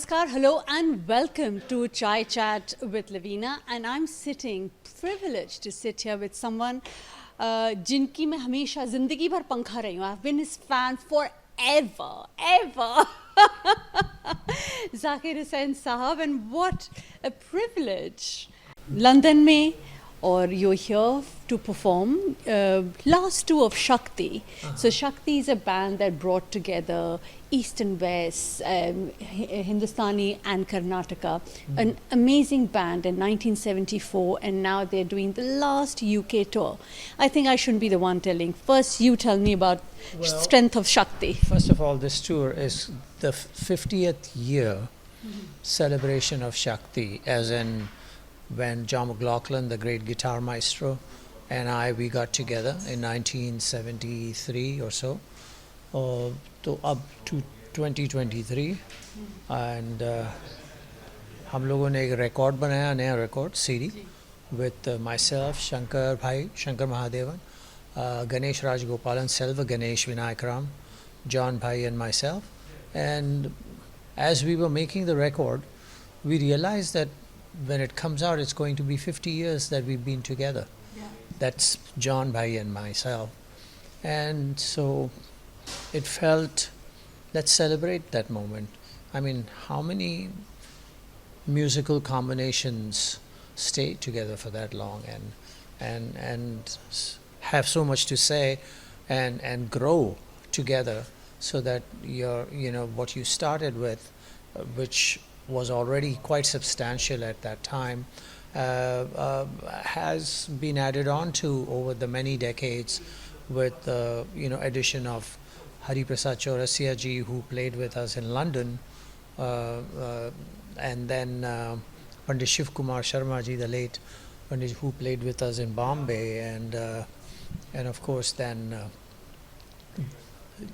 Namaskar, hello and welcome to Chai Chat with Lavina, and I'm sitting, privileged to sit here with someone जिनकी मैं हमेशा ज़िंदगी भर पंखा रही हूँ. I've been his fan forever, ever. Zakir Hussain sahab, and what a privilege. London में, or you're here to perform last two of Shakti. So Shakti is a band that brought together East and West, Hindustani and Karnataka. An amazing band in 1974, and now they're doing the last UK tour. I think I shouldn't be the one telling. First, you tell me about strength of Shakti. First of all, this tour is the 50th year celebration of Shakti, as in when John McLaughlin, the great guitar maestro, and we got together in 1973 or so, to up to 2023, and हम लोगों ने एक record बनाया, नया record CD with myself, Shankar Mahadevan, Ganesh Rajgopalan, Selva Ganesh Vinayakaram, John Bhai and myself. And as we were making the record, we realized that when it comes out, it's going to be 50 years that we've been together. Yeah. That's John Bhai and myself. And so it felt, let's celebrate that moment. I mean, how many musical combinations stay together for that long and have so much to say and grow together, so that what you started with, which was already quite substantial at that time, has been added on to over the many decades with the addition of Hari Prasad Chaurasia ji, who played with us in London, and then Pandit Shiv Kumar Sharma ji, the late Pandit, who played with us in Bombay, and of course then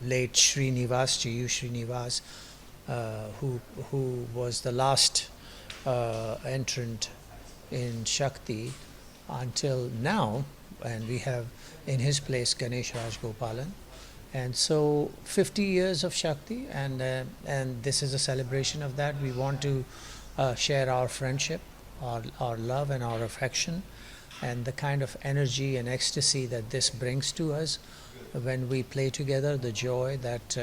late Srinivas ji, U Srinivas, who was the last entrant in Shakti until now, and we have in his place Ganesh Rajgopalan. And so 50 years of Shakti, and this is a celebration of that. We want to share our friendship, our love and our affection, and the kind of energy and ecstasy that this brings to us when we play together, the joy that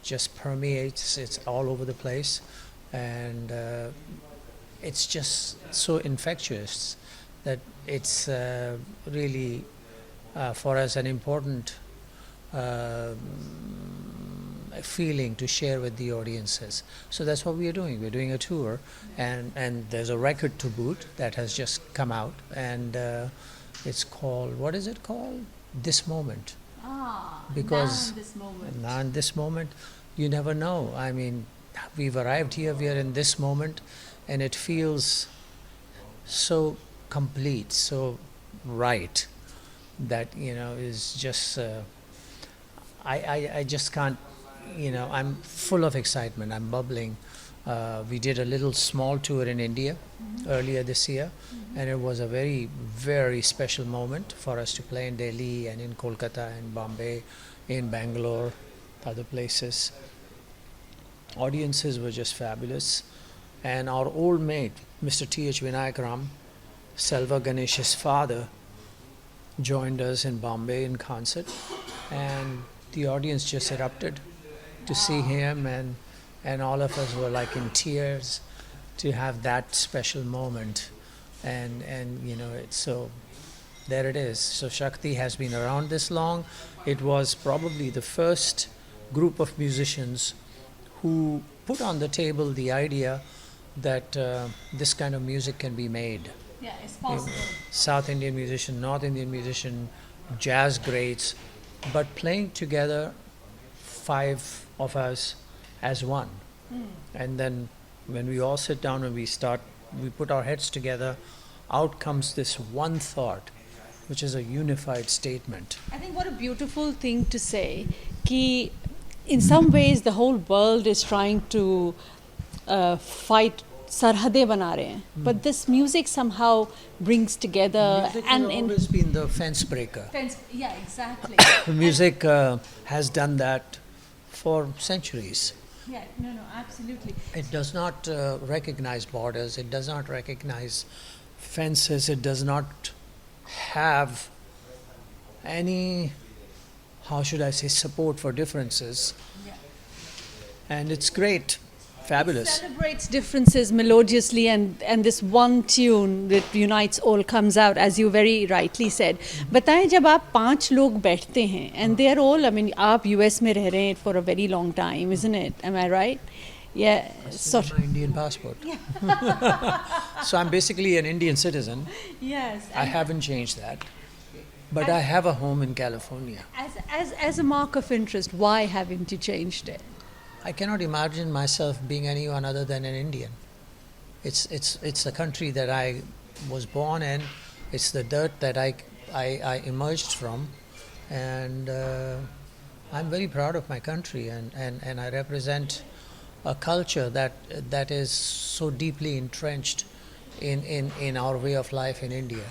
just permeates, it's all over the place, and it's just so infectious that it's really for us an important feeling to share with the audiences. So that's what we are doing. We're doing a tour, and there's a record to boot that has just come out, and it's called, what is it called? This Moment. Because now in this moment, you never know. I mean, we've arrived here, we are in this moment, and it feels so complete, so right, that is just I just can't, I'm full of excitement, I'm bubbling. We did a little small tour in India earlier this year, and it was a very, very special moment for us to play in Delhi and in Kolkata and Bombay, in Bangalore, other places. Audiences were just fabulous, and our old mate, Mr. T.H. Vinayakaram, Selva Ganesh's father, joined us in Bombay in concert, and the audience just erupted to see him, and all of us were like in tears to have that special moment, and it's so there it is. So Shakti has been around this long. It was probably the first group of musicians who put on the table the idea that this kind of music can be made. Yeah, it's possible. South Indian musician, North Indian musician, jazz greats, but playing together, 5 of us as one. And then when we all sit down and we put our heads together, out comes this one thought, which is a unified statement. I think what a beautiful thing to say, कि in some ways the whole world is trying to fight sarhade bana rahe hain, but this music somehow brings together. Music has always been the fence breaker. Yeah, exactly. Music has done that for centuries. Yeah, no, absolutely. It does not recognize borders, it does not recognize fences, it does not have any, how should I say, support for differences. Yeah. And it's great, fabulous. Celebrates differences melodiously, and this one tune that unites all comes out, as you very rightly said. बताएं जब आप 5 लोग बैठते हैं, and they are all, I mean, आप US में रह रहे हैं for a very long time, isn't it? Am I right? Yeah. So my Indian passport. So I'm basically an Indian citizen. Yes. I haven't changed that. But I have a home in California. As a mark of interest, why haven't you changed it? I cannot imagine myself being anyone other than an Indian. It's the country that I was born in. It's the dirt that I emerged from, and I'm very proud of my country, and I represent a culture that is so deeply entrenched in our way of life in India,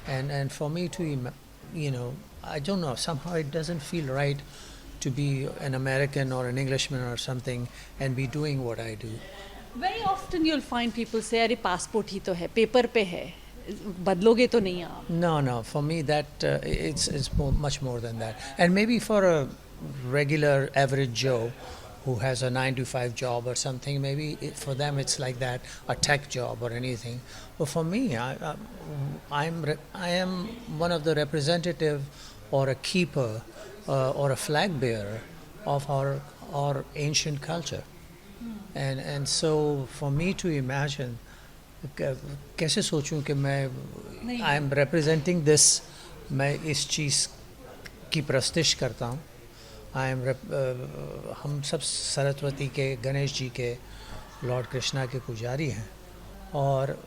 and for me to, I don't know, somehow it doesn't feel right to be an American or an Englishman or something and be doing what I do. Very often you'll find people say, "अरे passport ही तो है, paper पे है, बदलोगे तो नहीं आप." No, for me that it's much more than that. And maybe for a regular average Joe who has a 9 to 5 job or something, maybe for them it's like that, a tech job or anything. But for me, I am one of the representative or a keeper or a flag bearer of our ancient culture. And so for me to imagine, कैसे सोचूं कि मैं I am representing this, मैं इस चीज़ की प्रस्तिश करता हूँ. हम सब सरस्वती के, गणेश जी के, लॉर्ड कृष्णा के पुजारी हैं, और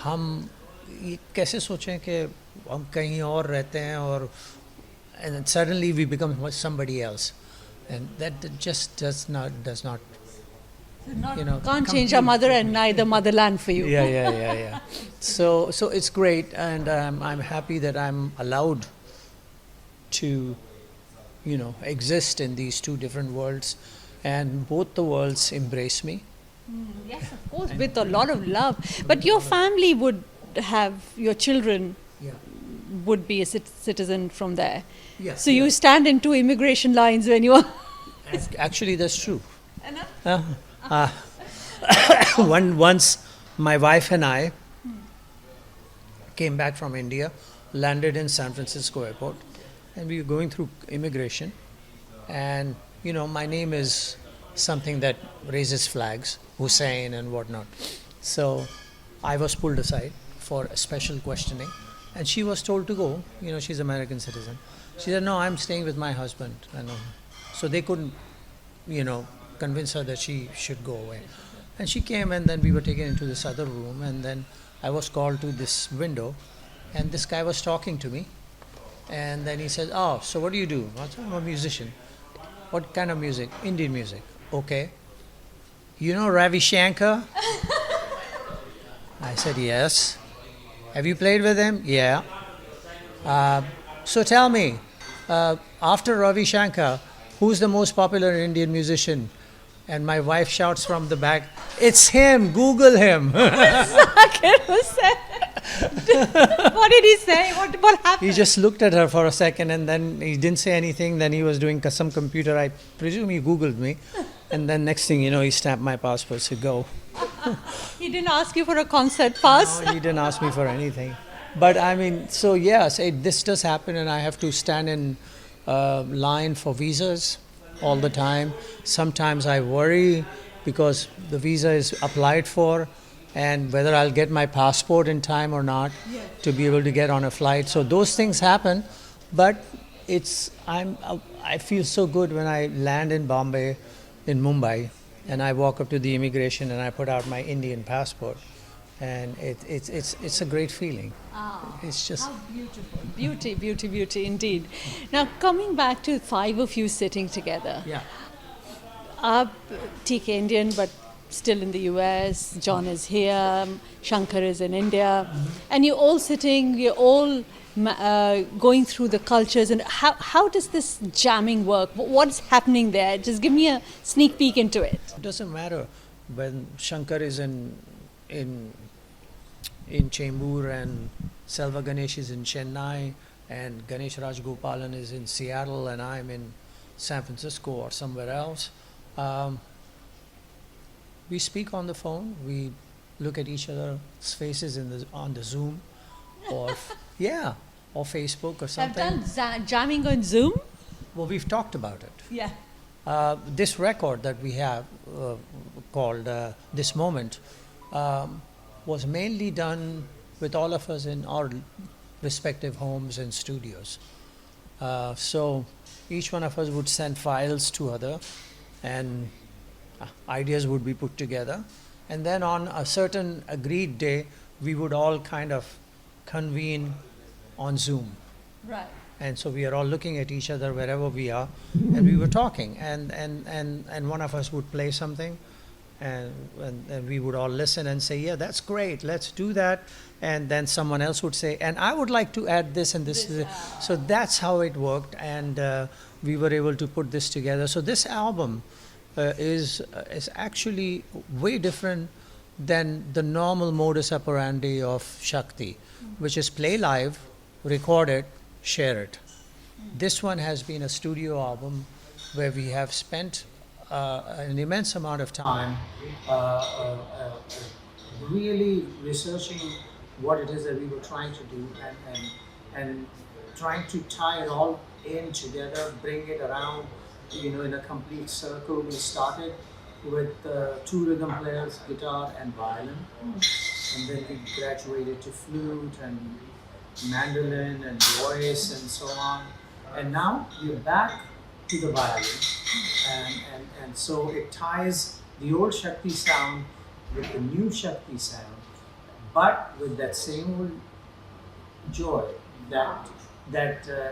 हम ये कैसे सोचें कि हम कहीं और रहते हैं और and suddenly we become somebody else, and that just does not can't change our mother and neither motherland for you. Yeah. So it's great, and I'm happy that I'm allowed to exist in these two different worlds, and both the worlds embrace me. Yes, of course, with a lot of love. But your family would have, your children would be a citizen from there. Yes. So you stand in 2 immigration lines when you are... Actually, that's true. Once my wife and I came back from India, landed in San Francisco airport, and we were going through immigration, and my name is something that raises flags, Hussain and whatnot. So I was pulled aside for a special questioning, and she was told to go. She's American citizen. She said, "No, I'm staying with my husband." So they couldn't, convince her that she should go away. And she came, and then we were taken into this other room, and then I was called to this window, and this guy was talking to me. And then he said, "Oh, so what do you do?" I said, "I'm a musician." "What kind of music?" "Indian music." "Okay. You know Ravi Shankar?" I said, "Yes." "Have you played with him?" "Yeah." So tell me, after Ravi Shankar, who's the most popular Indian musician?" And my wife shouts from the back, "It's him, Google him." Zakir Hussain. What did he say? What happened? He just looked at her for a second, and then he didn't say anything. Then he was doing some computer. I presume he Googled me. And then next thing you know, he stamped my passport, said go. He didn't ask you for a concert pass? No, he didn't ask me for anything. But I mean, so yes, this does happen, and I have to stand in line for visas all the time. Sometimes I worry because the visa is applied for, and whether I'll get my passport in time or not to be able to get on a flight. So those things happen, but I feel so good when I land in Bombay, in Mumbai, and I walk up to the immigration and I put out my Indian passport, and it's a great feeling. It's just how beautiful. Beauty indeed. Now coming back to 5 of you sitting together. Yeah. Aap theek Indian, but still in the US. John is here. Shankar is in India, and you're all sitting. You're all going through the cultures, and how does this jamming work? What's happening there? Just give me a sneak peek into it. It doesn't matter when Shankar is in Chembur and Selva Ganesh is in Chennai and Ganesh Rajgopalan is in Seattle and I'm in San Francisco or somewhere else. We speak on the phone. We look at each other's faces on the Zoom, or yeah, or Facebook or something. I've done jamming on Zoom. Well, we've talked about it. Yeah. This record that we have called This Moment was mainly done with all of us in our respective homes and studios. So each one of us would send files to other and ideas would be put together. And then on a certain agreed day, we would all kind of convene on Zoom. Right. And so we are all looking at each other wherever we are, and we were talking, and one of us would play something, and we would all listen and say, yeah, that's great, let's do that, and then someone else would say, and I would like to add this and this. So that's how it worked, and we were able to put this together. So this album is actually way different than the normal modus operandi of Shakti, which is play live, record it, share it. This one has been a studio album where we have spent an immense amount of time really researching what it is that we were trying to do and trying to tie it all in together, bring it around, in a complete circle. We started with 2 rhythm players, guitar and violin, and then we graduated to flute and mandolin and voice and so on, and now we're back to the violin, and so it ties the old Shakti sound with the new Shakti sound, but with that same old joy that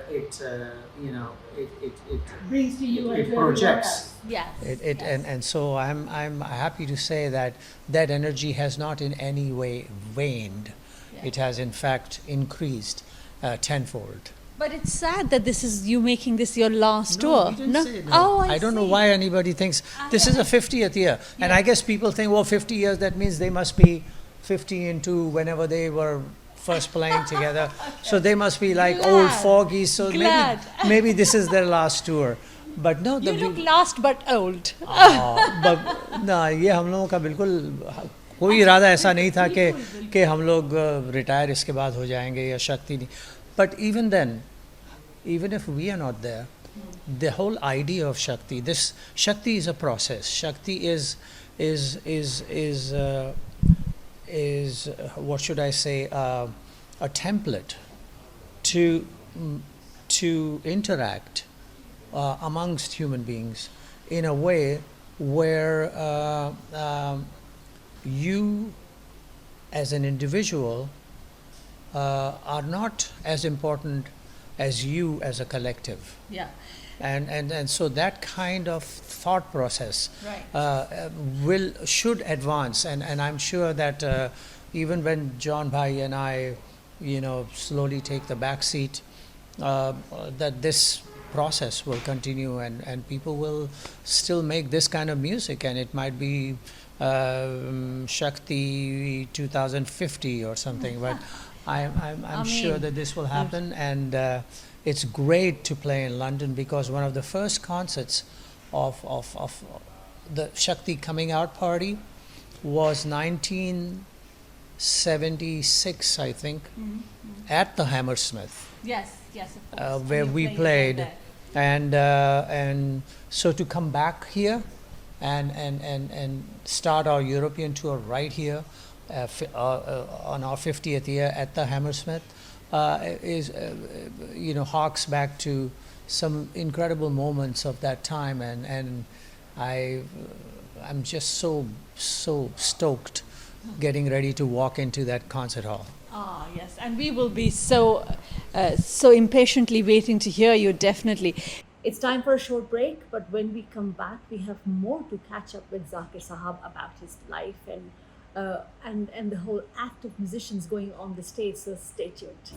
it brings to you, it projects. Yes. Yes. And so I'm happy to say that energy has not in any way waned. Yeah. It has in fact increased tenfold. But it's sad that this is you making this your last tour. We didn't say no. Oh, I don't know why anybody thinks this is a 50th year. Yeah. And I guess people think, well, 50 years, that means they must be 50 into whenever they were first playing together. Okay. So they must be like old fogies. So maybe this is their last tour. But no, you look last but old. But no, ये हम लोगों का बिल्कुल कोई इरादा ऐसा नहीं था कि हम लोग रिटायर इसके बाद हो जाएंगे या शक्ति नहीं. But even then, even if we are not there, the whole idea of Shakti, this Shakti is a process. Shakti is what should I say, a template to interact amongst human beings in a way where you as an individual are not as important as you as a collective. Yeah. And so that kind of thought process should advance, and I'm sure that even when John Bhai and I slowly take the back seat, that this process will continue, and people will still make this kind of music, and it might be Shakti 2050 or something, but I'm sure that this will happen, and it's great to play in London because one of the first concerts of the Shakti coming out party was 1976, I think, at the Hammersmith. Yes, of course. Where we played, and so to come back here and start our European tour right here on our 50th year at the Hammersmith is harks back to some incredible moments of that time, and I'm just so stoked getting ready to walk into that concert hall. Ah, yes, and we will be so impatiently waiting to hear you, definitely. It's time for a short break, but when we come back, we have more to catch up with Zakir Sahab about his life and the whole act of musicians going on the stage, so stay tuned.